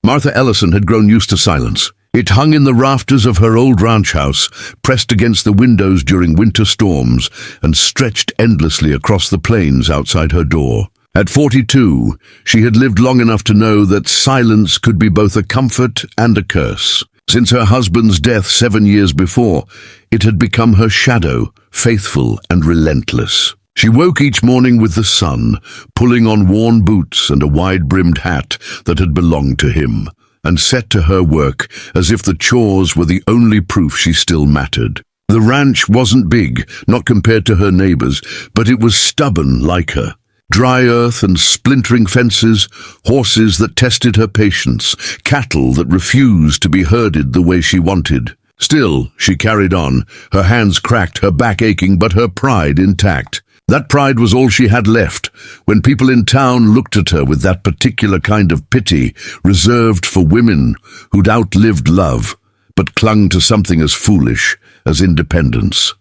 Martha Ellison had grown used to silence. It hung in the rafters of her old ranch house, pressed against the windows during winter storms, and stretched endlessly across the plains outside her door. At 42, she had lived long enough to know that silence could be both a comfort and a curse. Since her husband's death 7 years before, it had become her shadow, faithful and relentless. She woke each morning with the sun, pulling on worn boots and a wide-brimmed hat that had belonged to him, and set to her work as if the chores were the only proof she still mattered. The ranch wasn't big, not compared to her neighbors, but it was stubborn like her. Dry earth and splintering fences, horses that tested her patience, cattle that refused to be herded the way she wanted. Still, she carried on, her hands cracked, her back aching, but her pride intact. That pride was all she had left, when people in town looked at her with that particular kind of pity reserved for women who'd outlived love, but clung to something as foolish as independence.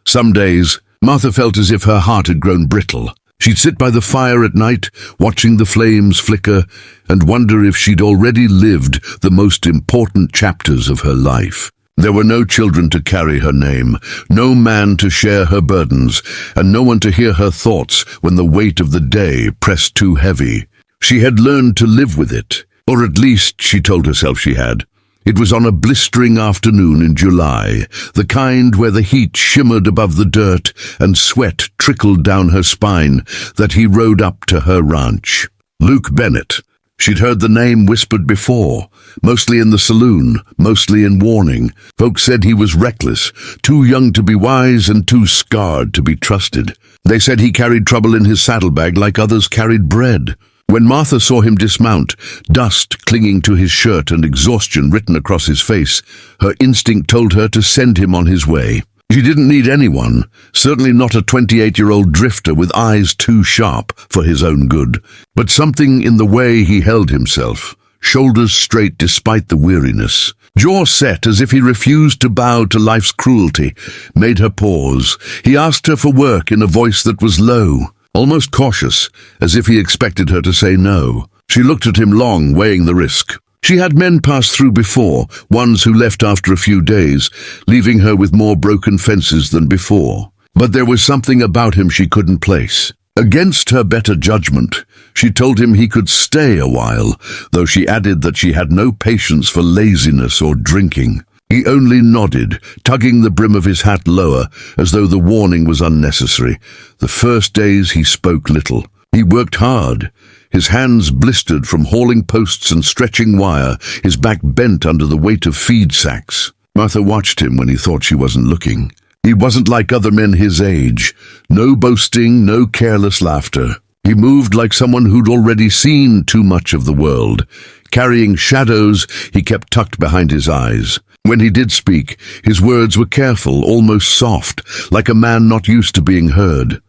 Some days, Martha felt as if her heart had grown brittle. She'd sit by the fire at night, watching the flames flicker, and wonder if she'd already lived the most important chapters of her life. There were no children to carry her name, no man to share her burdens, and no one to hear her thoughts when the weight of the day pressed too heavy. She had learned to live with it, or at least she told herself she had. It was on a blistering afternoon in July, the kind where the heat shimmered above the dirt and sweat trickled down her spine, that he rode up to her ranch. Luke Bennett. She'd heard the name whispered before, mostly in the saloon, mostly in warning. Folks said he was reckless, too young to be wise and too scarred to be trusted. They said he carried trouble in his saddlebag like others carried bread. When Martha saw him dismount, dust clinging to his shirt and exhaustion written across his face, her instinct told her to send him on his way. She didn't need anyone, certainly not a 28-year-old drifter with eyes too sharp for his own good, but something in the way he held himself, shoulders straight despite the weariness, jaw set as if he refused to bow to life's cruelty, made her pause. He asked her for work in a voice that was low, almost cautious, as if he expected her to say no. She looked at him long, weighing the risk. She had men pass through before, ones who left after a few days, leaving her with more broken fences than before. But there was something about him she couldn't place. Against her better judgment, she told him he could stay a while, though she added that she had no patience for laziness or drinking. He only nodded, tugging the brim of his hat lower, as though the warning was unnecessary. The first days he spoke little. He worked hard, his hands blistered from hauling posts and stretching wire, his back bent under the weight of feed sacks. Martha watched him when he thought she wasn't looking. He wasn't like other men his age. No boasting, no careless laughter. He moved like someone who'd already seen too much of the world, carrying shadows he kept tucked behind his eyes. When he did speak, his words were careful, almost soft, like a man not used to being heard.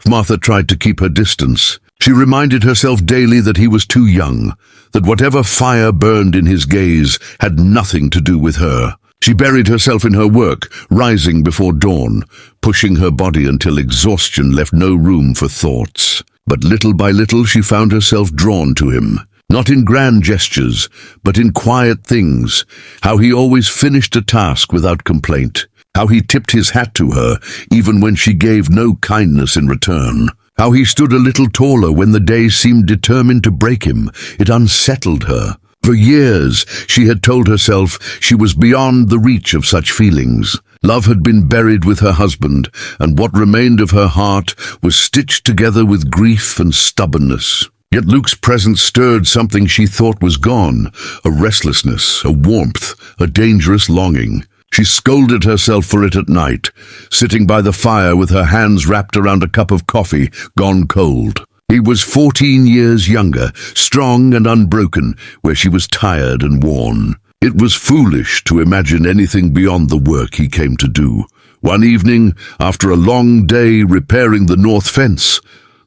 Martha tried to keep her distance. She reminded herself daily that he was too young, that whatever fire burned in his gaze had nothing to do with her. She buried herself in her work, rising before dawn, pushing her body until exhaustion left no room for thoughts. But little by little she found herself drawn to him. Not in grand gestures, but in quiet things. How he always finished a task without complaint. How he tipped his hat to her, even when she gave no kindness in return. How he stood a little taller when the day seemed determined to break him. It unsettled her. For years, she had told herself she was beyond the reach of such feelings. Love had been buried with her husband, and what remained of her heart was stitched together with grief and stubbornness. Yet Luke's presence stirred something she thought was gone, a restlessness, a warmth, a dangerous longing. She scolded herself for it at night, sitting by the fire with her hands wrapped around a cup of coffee gone cold. He was 14 years younger, strong and unbroken, where she was tired and worn. It was foolish to imagine anything beyond the work he came to do. One evening, after a long day repairing the north fence,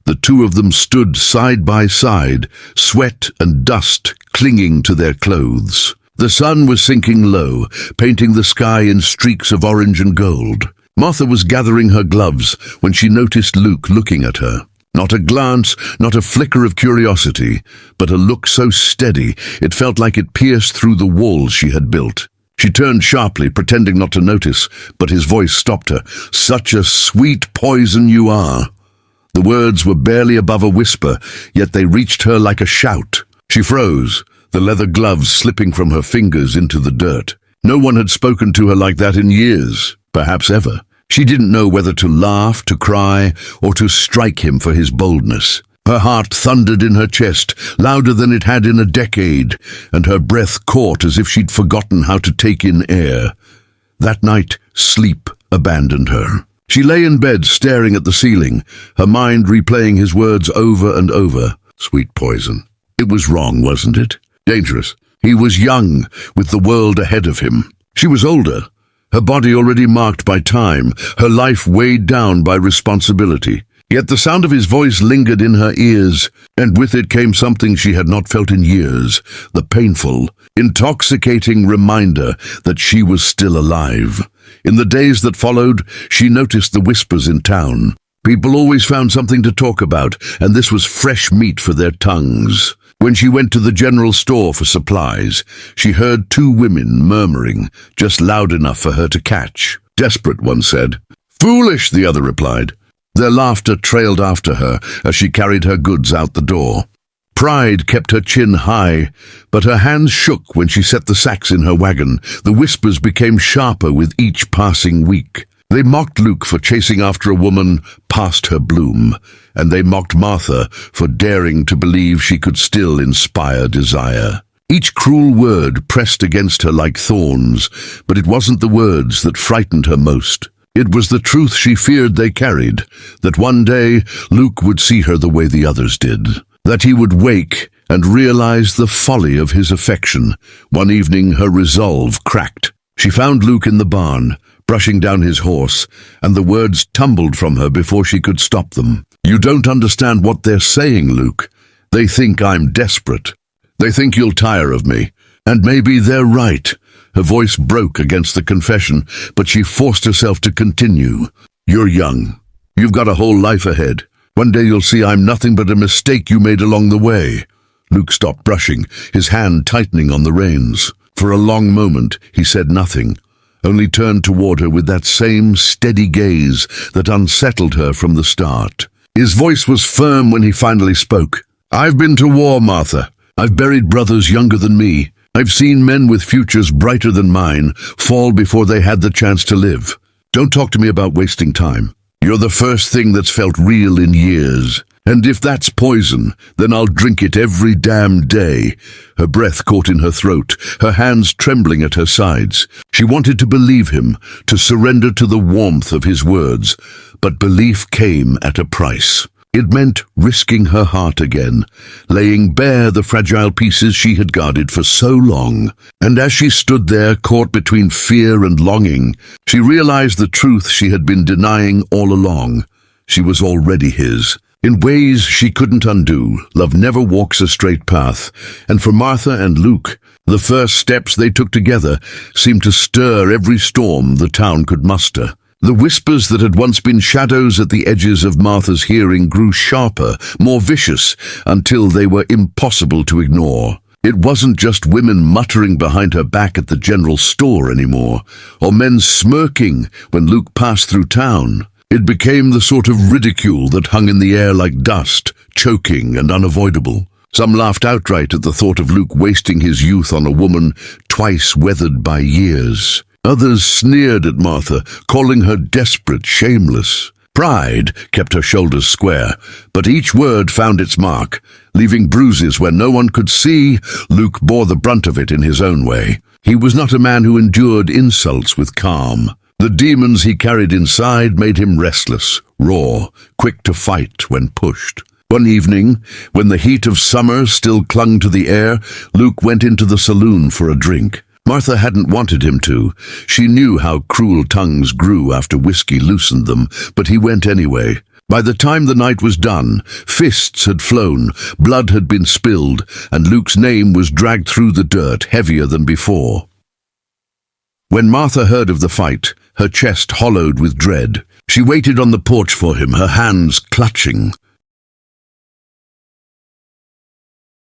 the two of them stood side by side, sweat and dust clinging to their clothes. The sun was sinking low, painting the sky in streaks of orange and gold. Martha was gathering her gloves when she noticed Luke looking at her. Not a glance, not a flicker of curiosity, but a look so steady it felt like it pierced through the walls she had built. She turned sharply, pretending not to notice, but his voice stopped her. "Such a sweet poison you are." The words were barely above a whisper, yet they reached her like a shout. She froze, the leather gloves slipping from her fingers into the dirt. No one had spoken to her like that in years, perhaps ever. She didn't know whether to laugh, to cry, or to strike him for his boldness. Her heart thundered in her chest, louder than it had in a decade, and her breath caught as if she'd forgotten how to take in air. That night, sleep abandoned her. She lay in bed staring at the ceiling, her mind replaying his words over and over. Sweet poison. It was wrong, wasn't it? Dangerous. He was young, with the world ahead of him. She was older, her body already marked by time, her life weighed down by responsibility. Yet the sound of his voice lingered in her ears, and with it came something she had not felt in years, the painful, intoxicating reminder that she was still alive. In the days that followed, she noticed the whispers in town. People always found something to talk about, and this was fresh meat for their tongues. When she went to the general store for supplies, she heard two women murmuring, just loud enough for her to catch. Desperate, one said. Foolish, the other replied. Their laughter trailed after her as she carried her goods out the door. Pride kept her chin high, but her hands shook when she set the sacks in her wagon. The whispers became sharper with each passing week. They mocked Luke for chasing after a woman past her bloom, and they mocked Martha for daring to believe she could still inspire desire. Each cruel word pressed against her like thorns, but it wasn't the words that frightened her most. It was the truth she feared they carried, that one day Luke would see her the way the others did, that he would wake and realize the folly of his affection. One evening her resolve cracked. She found Luke in the barn, brushing down his horse, and the words tumbled from her before she could stop them. You don't understand what they're saying, Luke. They think I'm desperate. They think you'll tire of me. And maybe they're right. Her voice broke against the confession, but she forced herself to continue. You're young. You've got a whole life ahead. One day you'll see I'm nothing but a mistake you made along the way. Luke stopped brushing, his hand tightening on the reins. For a long moment he said nothing, only turned toward her with that same steady gaze that unsettled her from the start. His voice was firm when he finally spoke. I've been to war, Martha. I've buried brothers younger than me. I've seen men with futures brighter than mine fall before they had the chance to live. Don't talk to me about wasting time. You're the first thing that's felt real in years. And if that's poison, then I'll drink it every damn day. Her breath caught in her throat, her hands trembling at her sides. She wanted to believe him, to surrender to the warmth of his words, but belief came at a price. It meant risking her heart again, laying bare the fragile pieces she had guarded for so long. And as she stood there, caught between fear and longing, she realized the truth she had been denying all along. She was already his. In ways she couldn't undo, love never walks a straight path, and for Martha and Luke, the first steps they took together seemed to stir every storm the town could muster. The whispers that had once been shadows at the edges of Martha's hearing grew sharper, more vicious, until they were impossible to ignore. It wasn't just women muttering behind her back at the general store anymore, or men smirking when Luke passed through town. It became the sort of ridicule that hung in the air like dust, choking and unavoidable. Some laughed outright at the thought of Luke wasting his youth on a woman twice weathered by years. Others sneered at Martha, calling her desperate, shameless. Pride kept her shoulders square, but each word found its mark. Leaving bruises where no one could see, Luke bore the brunt of it in his own way. He was not a man who endured insults with calm. The demons he carried inside made him restless, raw, quick to fight when pushed. One evening, when the heat of summer still clung to the air, Luke went into the saloon for a drink. Martha hadn't wanted him to. She knew how cruel tongues grew after whiskey loosened them, but he went anyway. By the time the night was done, fists had flown, blood had been spilled, and Luke's name was dragged through the dirt heavier than before. When Martha heard of the fight, her chest hollowed with dread. She waited on the porch for him, her hands clutching.